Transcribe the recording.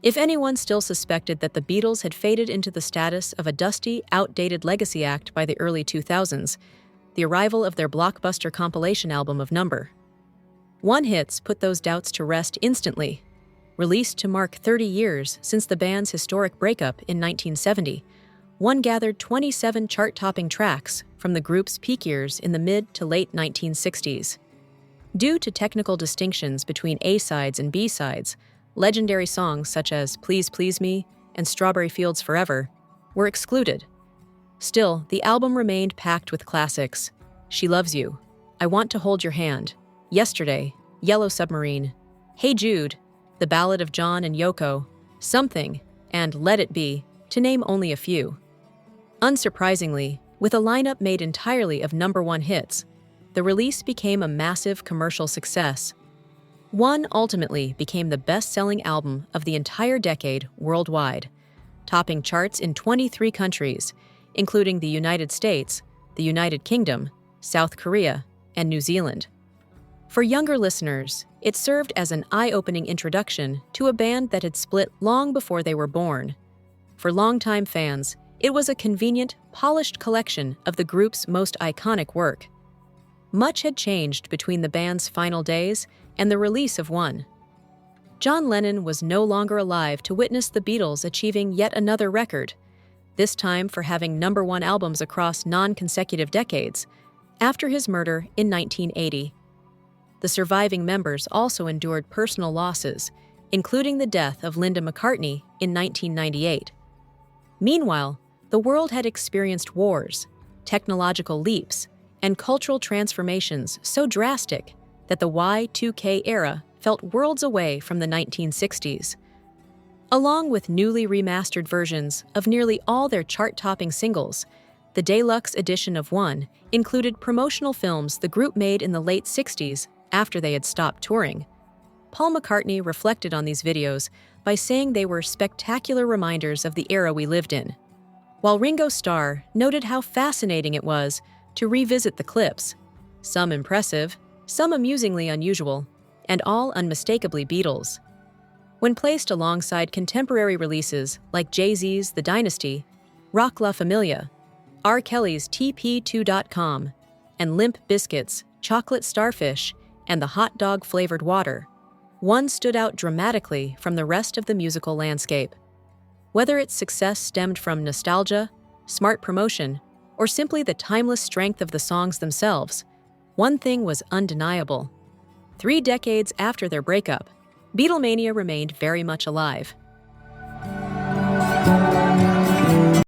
If anyone still suspected that the Beatles had faded into the status of a dusty, outdated legacy act by the early 2000s, the arrival of their blockbuster compilation album of No. 1 hits put those doubts to rest instantly. Released to mark 30 years since the band's historic breakup in 1970, One gathered 27 chart-topping tracks from the group's peak years in the mid to late 1960s. Due to technical distinctions between A-sides and B-sides, legendary songs such as Please Please Me and Strawberry Fields Forever were excluded. Still, the album remained packed with classics: She Loves You, I Want to Hold Your Hand, Yesterday, Yellow Submarine, Hey Jude, The Ballad of John and Yoko, Something, and Let It Be, to name only a few. Unsurprisingly, with a lineup made entirely of No. 1 hits, the release became a massive commercial success. One ultimately became the best-selling album of the entire decade worldwide, topping charts in 23 countries, including the United States, the United Kingdom, South Korea, and New Zealand. For younger listeners, it served as an eye-opening introduction to a band that had split long before they were born. For longtime fans, it was a convenient, polished collection of the group's most iconic work. Much had changed between the band's final days and the release of One. John Lennon was no longer alive to witness the Beatles achieving yet another record, this time for having No. 1 albums across non-consecutive decades, after his murder in 1980. The surviving members also endured personal losses, including the death of Linda McCartney in 1998. Meanwhile, the world had experienced wars, technological leaps, and cultural transformations so drastic that the Y2K era felt worlds away from the 1960s. Along with newly remastered versions of nearly all their chart-topping singles, the deluxe edition of One included promotional films the group made in the late 60s after they had stopped touring. Paul McCartney reflected on these videos by saying they were spectacular reminders of the era we lived in, while Ringo Starr noted how fascinating it was to revisit the clips, some impressive, some amusingly unusual, and all unmistakably Beatles. When placed alongside contemporary releases like Jay-Z's The Dynasty, Rock La Familia, R. Kelly's TP2.com, and Limp Bizkit's Chocolate Starfish and the Hot Dog-Flavored Water, One stood out dramatically from the rest of the musical landscape. Whether its success stemmed from nostalgia, smart promotion, or simply the timeless strength of the songs themselves, one thing was undeniable. 3 decades after their breakup, Beatlemania remained very much alive.